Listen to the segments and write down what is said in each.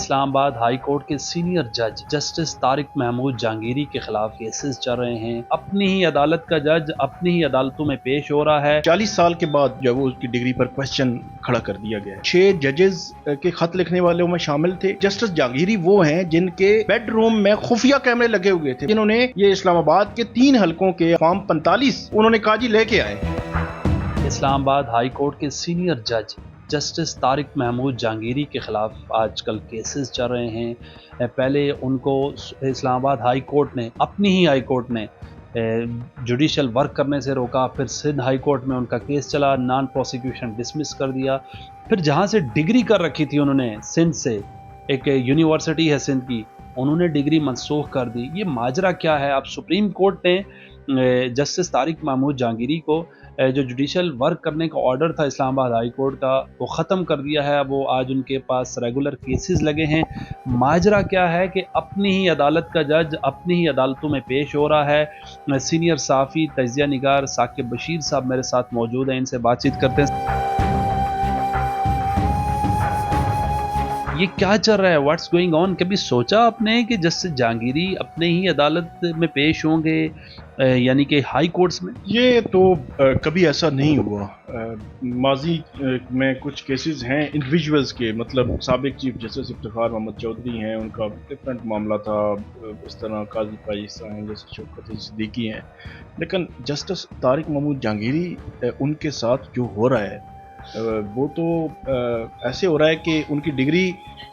اسلام آباد high court کے senior جج جسٹس طارق محمود جہانگیری کے خلاف کیسز چل رہے ہیں۔ اپنی ہی عدالت کا جج اپنی ہی عدالتوں میں پیش ہو رہا ہے۔ 40 سال کے بعد جب وہ اس کی ڈگری پر کوشچن کھڑا کر دیا گیا ہے۔ 6 ججز کے خط لکھنے والوں میں شامل تھے۔ جسٹس جہانگیری وہ ہیں جن کے بیڈ روم میں خفیہ کیمرے لگے ہوئے تھے، جنہوں نے یہ اسلام آباد کے 3 حلقوں کے فارم 45 انہوں نے کہا جی لے کے آئے۔ اسلام آباد ہائی کورٹ کے سینئر جج جسٹس طارق محمود جہانگیری کے خلاف آج کل کیسز چل رہے ہیں۔ پہلے ان کو اسلام آباد ہائی کورٹ نے اپنی ہی ہائی کورٹ نے جوڈیشل ورک کرنے سے روکا، پھر سندھ ہائی کورٹ میں ان کا کیس چلا، نان پروسیکیوشن ڈسمس کر دیا، پھر جہاں سے ڈگری کر رکھی تھی انہوں نے سندھ سے، ایک یونیورسٹی ہے سندھ کی، انہوں نے ڈگری منسوخ کر دی۔ یہ ماجرا کیا ہے؟ اب سپریم کورٹ نے جسٹس طارق محمود جہانگیری کو جو جوڈیشل ورک کرنے کا آرڈر تھا اسلام آباد ہائی کورٹ کا وہ ختم کر دیا ہے۔ اب وہ آج ان کے پاس ریگولر کیسز لگے ہیں۔ ماجرا کیا ہے کہ اپنی ہی عدالت کا جج اپنی ہی عدالتوں میں پیش ہو رہا ہے۔ سینئر صحافی تجزیہ نگار ثاقب بشیر صاحب میرے ساتھ موجود ہیں، ان سے بات چیت کرتے ہیں۔ یہ کیا چل رہا ہے؟ What's going on? کبھی سوچا آپ نے کہ جسٹس جہانگیری اپنے ہی عدالت میں پیش ہوں گے، یعنی کہ ہائی کورٹس میں؟ یہ تو کبھی ایسا نہیں ہوا۔ ماضی میں کچھ کیسز ہیں انڈیویجولز کے، مطلب سابق چیف جسٹس افتخار محمد چودھری ہیں، ان کا ڈفرینٹ معاملہ تھا، اس طرح قاضی پائیسہ ہیں جیسے شوکت صدیقی ہیں، لیکن جسٹس طارق محمود جہانگیری ان کے ساتھ جو ہو رہا ہے وہ تو ایسے ہو رہا ہے کہ ان کی ڈگری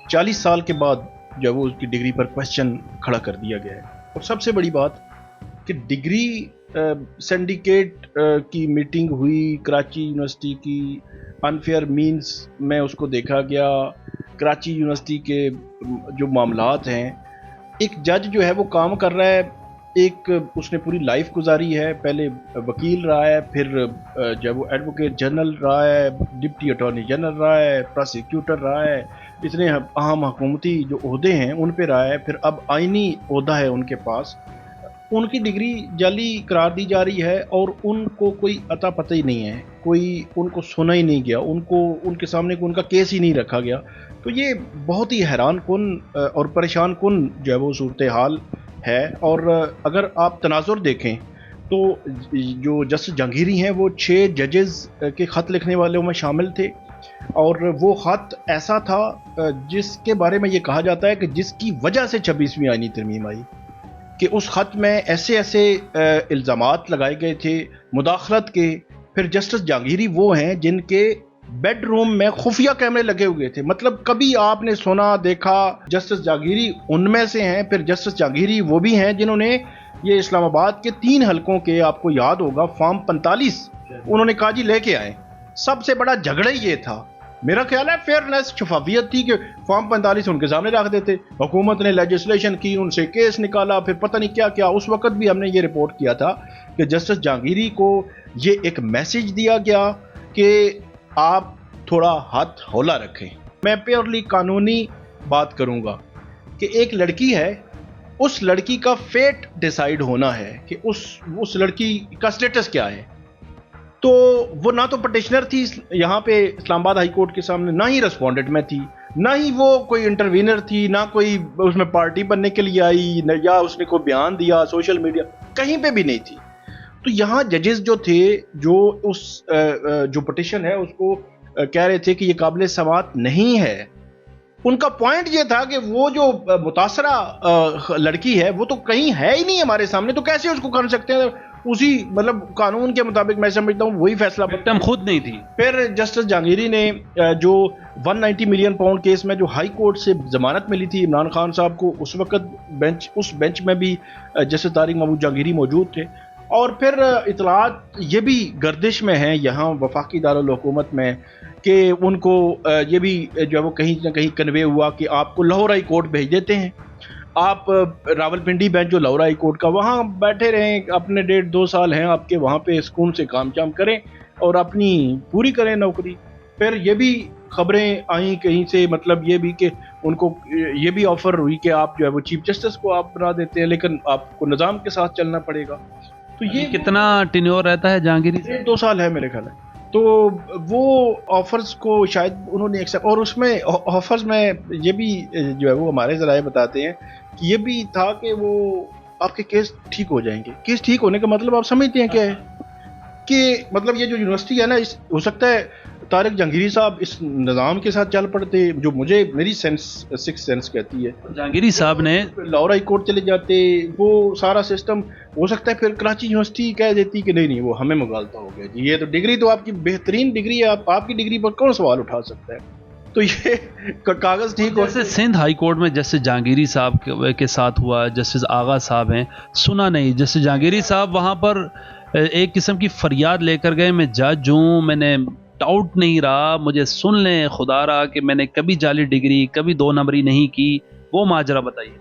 40 سال کے بعد جب وہ اس کی ڈگری پر کوشچن کھڑا کر دیا گیا ہے۔ اور سب سے بڑی بات کہ ڈگری سینڈیکیٹ کی میٹنگ ہوئی کراچی یونیورسٹی کی، انفیئر مینز میں اس کو دیکھا گیا، کراچی یونیورسٹی کے جو معاملات ہیں، ایک جج جو ہے وہ کام کر رہا ہے، ایک اس نے پوری لائف گزاری ہے، پہلے وکیل رہا ہے، پھر جب وہ ایڈوکیٹ جنرل رہا ہے، ڈپٹی اٹارنی جنرل رہا ہے، پروسیکیوٹر رہا ہے، اتنے اہم حکومتی جو عہدے ہیں ان پہ رہا ہے، پھر اب آئینی عہدہ ہے ان کے پاس۔ ان کی ڈگری جعلی قرار دی جا رہی ہے اور ان کو کوئی عطا پتہ ہی نہیں ہے، کوئی ان کو سنا ہی نہیں گیا، ان کے سامنے ان کا کیس ہی نہیں رکھا گیا۔ تو یہ بہت ہی حیران کن اور پریشان کن جو ہے وہ صورتحال ہے۔ اور اگر آپ تناظر دیکھیں تو جو جسٹس جہانگیری ہیں وہ 6 ججز کے خط لکھنے والوں میں شامل تھے، اور وہ خط ایسا تھا جس کے بارے میں یہ کہا جاتا ہے کہ جس کی وجہ سے 26ویں آئینی ترمیم آئی، کہ اس خط میں ایسے الزامات لگائے گئے تھے مداخلت کے۔ پھر جسٹس جہانگیری وہ ہیں جن کے بیڈ روم میں خفیہ کیمرے لگے ہوئے تھے، مطلب کبھی آپ نے سنا دیکھا جسٹس جہانگیری ان میں سے ہیں۔ پھر جسٹس جہانگیری وہ بھی ہیں جنہوں نے یہ اسلام آباد کے 3 حلقوں کے، آپ کو یاد ہوگا، فارم 45 انہوں نے کہا جی لے کے آئے۔ سب سے بڑا جھگڑا یہ تھا، میرا خیال ہے فیئرنیس، شفافیت تھی کہ فارم 45 ان کے سامنے رکھ دیتے، حکومت نے لیجسلیشن کی، ان سے کیس نکالا، پھر پتہ نہیں کیا کیا۔ اس وقت بھی ہم نے یہ رپورٹ کیا تھا کہ جسٹس جہانگیری کو یہ ایک میسج دیا گیا کہ آپ تھوڑا ہاتھ ہولا رکھیں۔ میں پیورلی قانونی بات کروں گا کہ ایک لڑکی ہے، اس لڑکی کا فیٹ ڈیسائیڈ ہونا ہے کہ اس لڑکی کا سٹیٹس کیا ہے۔ تو وہ نہ تو پٹیشنر تھی یہاں پہ اسلام آباد ہائی کورٹ کے سامنے، نہ ہی ریسپونڈنٹ میں تھی، نہ ہی وہ کوئی انٹروینر تھی، نہ کوئی اس میں پارٹی بننے کے لیے آئی، یا اس نے کوئی بیان دیا سوشل میڈیا، کہیں پہ بھی نہیں تھی۔ تو یہاں ججز جو تھے، جو پٹیشن ہے اس کو کہہ رہے تھے کہ یہ قابل سماعت نہیں ہے۔ ان کا پوائنٹ یہ تھا کہ وہ جو متاثرہ لڑکی ہے وہ تو کہیں ہے ہی نہیں ہمارے سامنے، تو کیسے اس کو کر سکتے ہیں؟ اسی مطلب قانون کے مطابق میں سمجھتا ہوں وہی فیصلہ وکٹم خود نہیں تھی۔ پھر جسٹس جہانگیری نے جو 190 ملین پاؤنڈ کیس میں جو ہائی کورٹ سے ضمانت ملی تھی عمران خان صاحب کو، اس وقت اس بینچ میں بھی جسٹس طارق محمود جہانگیری موجود تھے۔ اور پھر اطلاعات یہ بھی گردش میں ہیں یہاں وفاقی دارالحکومت میں کہ ان کو یہ بھی جو ہے وہ کہیں نہ کہیں کنوے ہوا کہ آپ کو لاہور ہائی کورٹ بھیج دیتے ہیں، آپ راولپنڈی بینچ جو لاہور ہائی کورٹ کا، وہاں بیٹھے رہیں، اپنے 1.5-2 سال ہیں آپ کے وہاں پہ، سکون سے کام چام کریں اور اپنی پوری کریں نوکری۔ پھر یہ بھی خبریں آئیں کہیں سے، مطلب یہ بھی کہ ان کو یہ بھی آفر ہوئی کہ آپ جو ہے وہ چیف جسٹس کو آپ بنا دیتے ہیں، لیکن آپ کو نظام کے ساتھ چلنا پڑے گا۔ تو یہ کتنا ٹینیور رہتا ہے جہانگیری سے؟ 2 سال ہے میرے خیال ہے۔ تو وہ آفرز کو شاید انہوں نے ایکسیپٹ، اور اس میں آفرز میں یہ بھی جو ہے وہ ہمارے ذرائع بتاتے ہیں کہ یہ بھی تھا کہ وہ آپ کے کیس ٹھیک ہو جائیں گے. کیس ٹھیک ہونے کا مطلب آپ سمجھتے ہیں کیا ہے؟ کہ مطلب یہ جو یونیورسٹی ہے نا، ہو سکتا ہے طارق جہانگیری صاحب اس نظام کے ساتھ چل پڑتے، جو مجھے میری سکس سینس کہتی ہے. جہانگیری صاحب نے لاہور ہائی کورٹ چلے جاتے، وہ سارا سسٹم ہو سکتا ہے پھر کراچی یونیورسٹی کہہ دیتی کہ نہیں وہ ہمیں مغالطہ ہو گیا جی، یہ تو ڈگری تو آپ کی بہترین ڈگری ہے، آپ کی ڈگری پر کون سوال اٹھا سکتا ہے. تو یہ کاغذ ٹھیک ہو. جیسے سندھ ہائی کورٹ میں جسٹس جہانگیری صاحب کے ساتھ ہوا، جسٹس آغا صاحب ہیں، سنا نہیں. جسٹس جہانگیری صاحب وہاں پر ایک قسم کی فریاد لے کر گئے، میں جج ہوں، میں نے ڈاؤٹ نہیں رہا، مجھے سن لیں خدا را کہ میں نے کبھی جعلی ڈگری، کبھی 2 نمبری نہیں کی. وہ ماجرا بتائیے.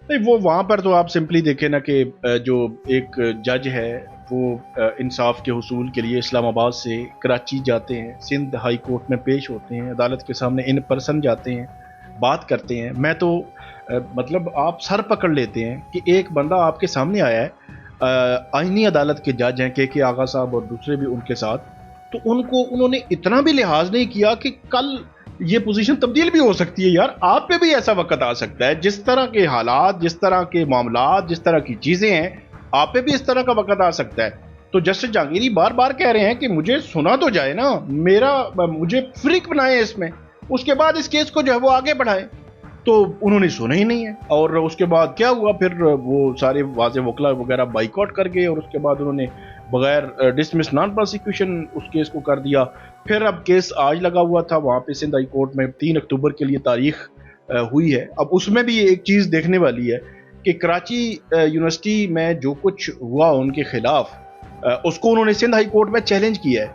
نہیں، وہ وہاں پر تو آپ سمپلی دیکھیں نا کہ جو ایک جج ہے وہ انصاف کے حصول کے لیے اسلام آباد سے کراچی جاتے ہیں، سندھ ہائی کورٹ میں پیش ہوتے ہیں، عدالت کے سامنے ان پرسن جاتے ہیں، بات کرتے ہیں. میں تو مطلب آپ سر پکڑ لیتے ہیں کہ ایک بندہ آپ کے سامنے آیا ہے، آئینی عدالت کے جج ہیں کے آغا صاحب اور دوسرے بھی ان کے ساتھ، تو انہوں نے اتنا بھی لحاظ نہیں کیا کہ کل یہ پوزیشن تبدیل بھی ہو سکتی ہے. یار آپ پہ بھی ایسا وقت آ سکتا ہے، جس طرح کے حالات، جس طرح کے معاملات، جس طرح کی چیزیں ہیں، آپ پہ بھی اس طرح کا وقت آ سکتا ہے. تو جسٹس جہانگیری بار بار کہہ رہے ہیں کہ مجھے سنا تو جائے نا، مجھے فریق بنائے اس میں، اس کے بعد اس کیس کو جو ہے وہ آگے بڑھائے. تو انہوں نے سنا ہی نہیں ہے. اور اس کے بعد کیا ہوا، پھر وہ سارے واضح وکلا وغیرہ بائیکاٹ کر گئے، اور اس کے بعد انہوں نے بغیر ڈسمس نان پروسیکیوشن اس کیس کو کر دیا. پھر اب کیس آج لگا ہوا تھا وہاں پہ سندھ ہائی کورٹ میں، 3 اکتوبر کے لیے تاریخ ہوئی ہے. اب اس میں بھی ایک چیز دیکھنے والی ہے کہ کراچی یونیورسٹی میں جو کچھ ہوا ان کے خلاف، اس کو انہوں نے سندھ ہائی کورٹ میں چیلنج کیا ہے.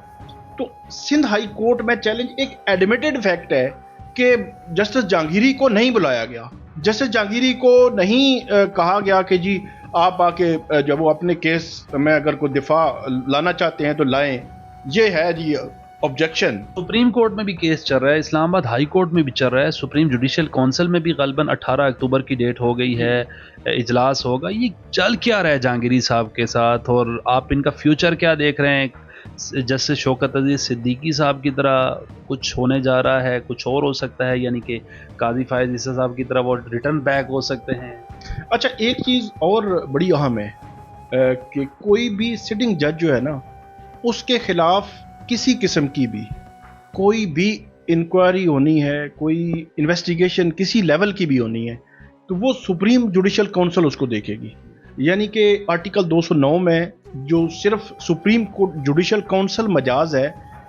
تو سندھ ہائی کورٹ میں چیلنج ایک ایڈمیٹڈ فیکٹ ہے کہ جسٹس جہانگیری کو نہیں بلایا گیا، جسٹس جہانگیری کو نہیں کہا گیا کہ جی آپ آ کے جب وہ اپنے کیس میں اگر کوئی دفاع لانا چاہتے ہیں تو لائیں. یہ ہے جی آبجیکشن. سپریم کورٹ میں بھی کیس چل رہا ہے، اسلام آباد ہائی کورٹ میں بھی چل رہا ہے، سپریم جوڈیشل کونسل میں بھی غالباً 18 اکتوبر کی ڈیٹ ہو گئی ہے، اجلاس ہوگا. یہ چل کیا رہا ہے جہانگیری صاحب کے ساتھ، اور آپ ان کا فیوچر کیا دیکھ رہے ہیں؟ جسٹس شوکت عزیز صدیقی صاحب کی طرح کچھ ہونے جا رہا ہے، کچھ اور ہو سکتا ہے، یعنی کہ قاضی فائز عیسیٰ صاحب کی طرح وہ ریٹرن بیک ہو سکتے ہیں؟ اچھا، ایک چیز اور بڑی اہم ہے کہ کوئی بھی سٹنگ جج جو ہے نا، اس کے خلاف کسی قسم کی بھی کوئی بھی انکوائری ہونی ہے، کوئی انویسٹیگیشن کسی لیول کی بھی ہونی ہے، تو وہ سپریم جوڈیشل کونسل اس کو دیکھے گی. یعنی کہ آرٹیکل 209 میں جو صرف سپریم جوڈیشل کونسل مجاز ہے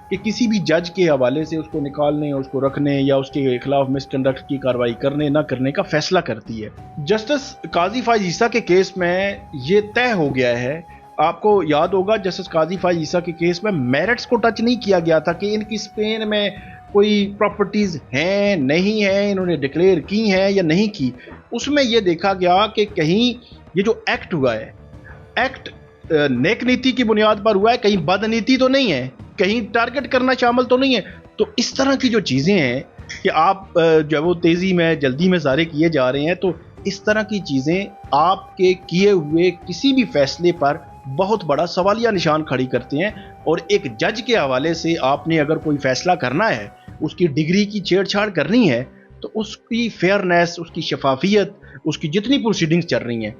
کہ کسی بھی جج کے حوالے سے اس کو نکالنے، اس کو رکھنے یا اس کے خلاف مس کنڈکٹ کی کارروائی کرنے نہ کرنے کا فیصلہ کرتی ہے. جسٹس قاضی فائز عیسیٰ کے کیس میں یہ طے ہو گیا ہے. آپ کو یاد ہوگا جسٹس قاضی فائز عیسیٰ کے کیس میں میرٹس کو ٹچ نہیں کیا گیا تھا کہ ان کی اسپین میں کوئی پراپرٹیز ہیں نہیں ہیں، انہوں نے ڈکلیئر کی ہیں یا نہیں کی. اس میں یہ دیکھا گیا کہ کہیں یہ جو ایکٹ ہوا ہے، ایکٹ نیک نیتی کی بنیاد پر ہوا ہے، کہیں بد نیتی تو نہیں ہے، کہیں ٹارگٹ کرنا شامل تو نہیں ہے. تو اس طرح کی جو چیزیں ہیں کہ آپ جو وہ تیزی میں جلدی میں سارے کیے جا رہے ہیں، تو اس طرح کی چیزیں آپ کے کیے ہوئے کسی بھی فیصلے پر بہت بڑا سوالیہ نشان کھڑی کرتے ہیں. اور ایک جج کے حوالے سے آپ نے اگر کوئی فیصلہ کرنا ہے، اس کی ڈگری کی چھیڑ چھاڑ کرنی ہے، تو اس کی فیئرنیس، اس کی شفافیت، اس کی جتنی پروسیڈنگز چل رہی ہیں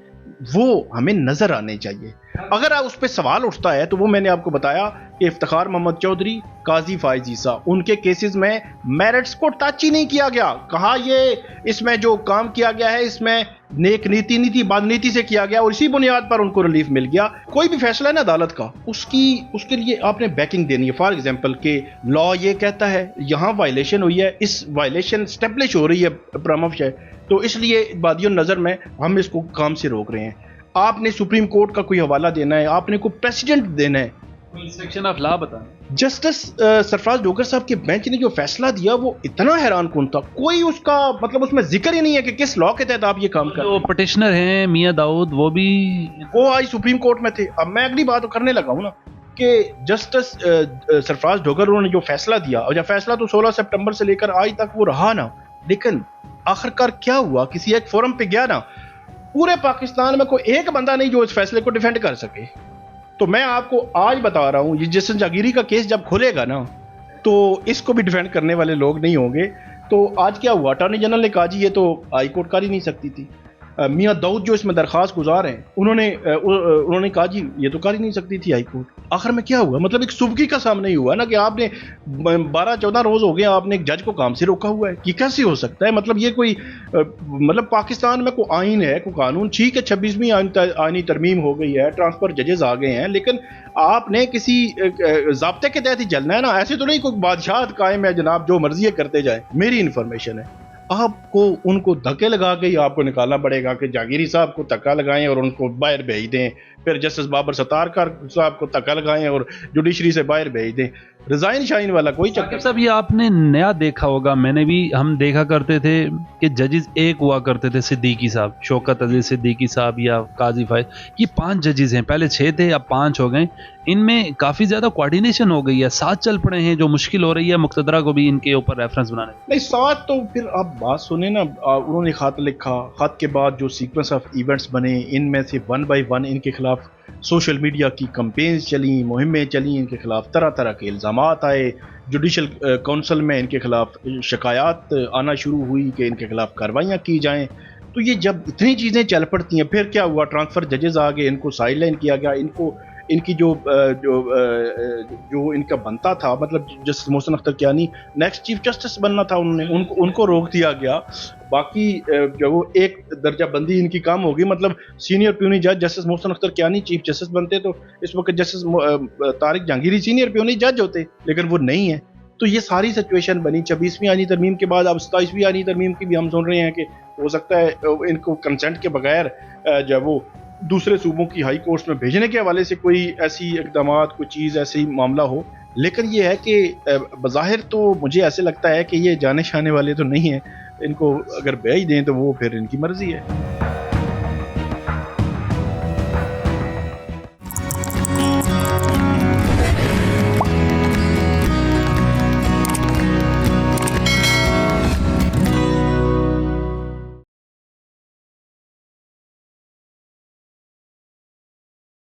وہ ہمیں نظر آنے چاہیے. اگر اس پہ سوال اٹھتا ہے تو وہ میں نے آپ کو بتایا کہ افتخار محمد چودھری، قاضی فائز عیسیٰ، ان کے کیسز میں میرٹس کو ٹچ ہی نہیں کیا گیا. کہا یہ اس میں جو کام کیا گیا ہے اس میں نیک نیتی نہیں تھی، بد نیتی سے کیا گیا، اور اسی بنیاد پر ان کو ریلیف مل گیا. کوئی بھی فیصلہ ہے نا عدالت کا، اس کے لیے آپ نے بیکنگ دینی ہے. فار ایگزامپل کہ لا یہ کہتا ہے یہاں وائلیشن ہوئی ہے، اس وائلیشن اسٹیبلش ہو رہی ہے پرامف ہے، تو اس لیے بادی النظر میں ہم اس کو کام سے روک رہے ہیں. آپ نے سپریم کورٹ کا کوئی حوالہ دینا ہے، آپ نے کوئی پریسیڈنٹ دینا ہے. سیکشن آف لا بتائیں. جسٹس سرفراز ڈوگر صاحب کے بینچ نے جو فیصلہ دیا وہ اتنا حیران کن تھا. کوئی اس کا مطلب اس میں ذکر ہی نہیں ہے کہ کس لا کے تحت آپ یہ کام کر رہے ہیں. جو پٹیشنر ہیں میاں داؤد، وہ آج سپریم کورٹ میں تھے. اب میں اگلی بات کرنے لگا ہوں نا کہ جسٹس سرفراز ڈوگر انہوں نے جو فیصلہ دیا، اور جب فیصلہ تو 16 سپٹمبر سے لے کر آج تک وہ رہا نا، لیکن آخرکار کیا ہوا؟ کسی ایک فورم پہ گیا نا، پورے پاکستان میں کوئی ایک بندہ نہیں جو اس فیصلے کو ڈیفینڈ کر سکے. تو میں آپ کو آج بتا رہا ہوں، یہ جسٹس جاگیری کا کیس جب کھلے گا نا تو اس کو بھی ڈیفینڈ کرنے والے لوگ نہیں ہوں گے. تو آج کیا ہوا، اٹارنی جنرل نے کہا جی یہ تو ہائی کورٹ کر ہی نہیں سکتی تھی. میاں داؤد جو اس میں درخواست گزار ہیں انہوں نے کہا جی یہ تو کر ہی نہیں سکتی تھی ہائی کورٹ. آخر میں کیا ہوا، مطلب ایک صبح کا سامنے ہی ہوا نا کہ آپ نے 12-14 روز ہو گئے آپ نے ایک جج کو کام سے روکا ہوا ہے. یہ کیسے ہو سکتا ہے؟ مطلب یہ کوئی مطلب پاکستان میں کوئی آئین ہے، کوئی قانون، ٹھیک ہے 26ویں آئینی ترمیم ہو گئی ہے، ٹرانسفر ججز آ گئے ہیں، لیکن آپ نے کسی ضابطے کے تحت ہی چلنا ہے نا. ایسے تو نہیں کوئی بادشاہت قائم ہے جناب جو مرضی کرتے جائیں. میری انفارمیشن ہے آپ کو ان کو دھکے لگا کے ہی آپ کو نکالنا پڑے گا کہ جاگیری صاحب کو دھکا لگائیں اور ان کو باہر بھیج دیں، پھر جسٹس بابر ستار صاحب کو دھکا لگائیں اور جوڈیشری سے باہر بھیج دیں. ریزائن شائن والا کوئی چکر صاحب یہ آپ نے نیا دیکھا ہوگا، میں نے بھی، ہم دیکھا کرتے تھے کہ ججز ایک ہوا کرتے تھے، صدیقی صاحب، شوکت عزیز صدیقی صاحب یا قاضی فائز، یہ 5 ججز ہیں، پہلے 6 تھے اب 5 ہو گئے. ان میں کافی زیادہ کوارڈینیشن ہو گئی ہے، ساتھ چل پڑے ہیں، جو مشکل ہو رہی ہے مقتدرہ کو بھی ان کے اوپر ریفرنس بنانے. نہیں ساتھ تو پھر آپ بات سنیں نا، انہوں نے خط لکھا، خط کے بعد جو سیکوینس آف ایونٹس بنے ان میں سے 1 بائی 1 ان کے خلاف سوشل میڈیا کی کمپینز چلیں، مہمیں چلیں، ان کے خلاف طرح طرح کے الزامات آئے، جوڈیشل کونسل میں ان کے خلاف شکایات آنا شروع ہوئی کہ ان کے خلاف کارروائیاں کی جائیں. تو یہ جب اتنی چیزیں چل پڑتی ہیں پھر کیا ہوا، ٹرانسفر ججز آ گئے، ان کو سائڈ لائن کیا گیا، ان کی جو ان کا بنتا تھا، مطلب justice Mohsin Akhtar Kayani next chief justice بننا تھا، ان کو روک دیا گیا. باقی جو وہ ایک درجہ بندی ان کی کم ہوگی، مطلب سینئر پیونی جج justice Mohsin Akhtar Kayani chief justice بنتے تو اس وقت جسٹس طارق جہانگیری سینئر پیونی جج ہوتے، لیکن وہ نہیں ہے. تو یہ ساری سچویشن بنی 26ویں آئینی ترمیم کے بعد. اب 27ویں آئینی ترمیم کی بھی ہم سن رہے ہیں کہ ہو سکتا ہے ان کو کنسنٹ کے بغیر جب وہ دوسرے صوبوں کی ہائی کورٹس میں بھیجنے کے حوالے سے کوئی ایسی اقدامات، کوئی چیز ایسی معاملہ ہو. لیکن یہ ہے کہ بظاہر تو مجھے ایسے لگتا ہے کہ یہ جانے شانے والے تو نہیں ہیں، ان کو اگر بھیج دیں تو وہ پھر ان کی مرضی ہے.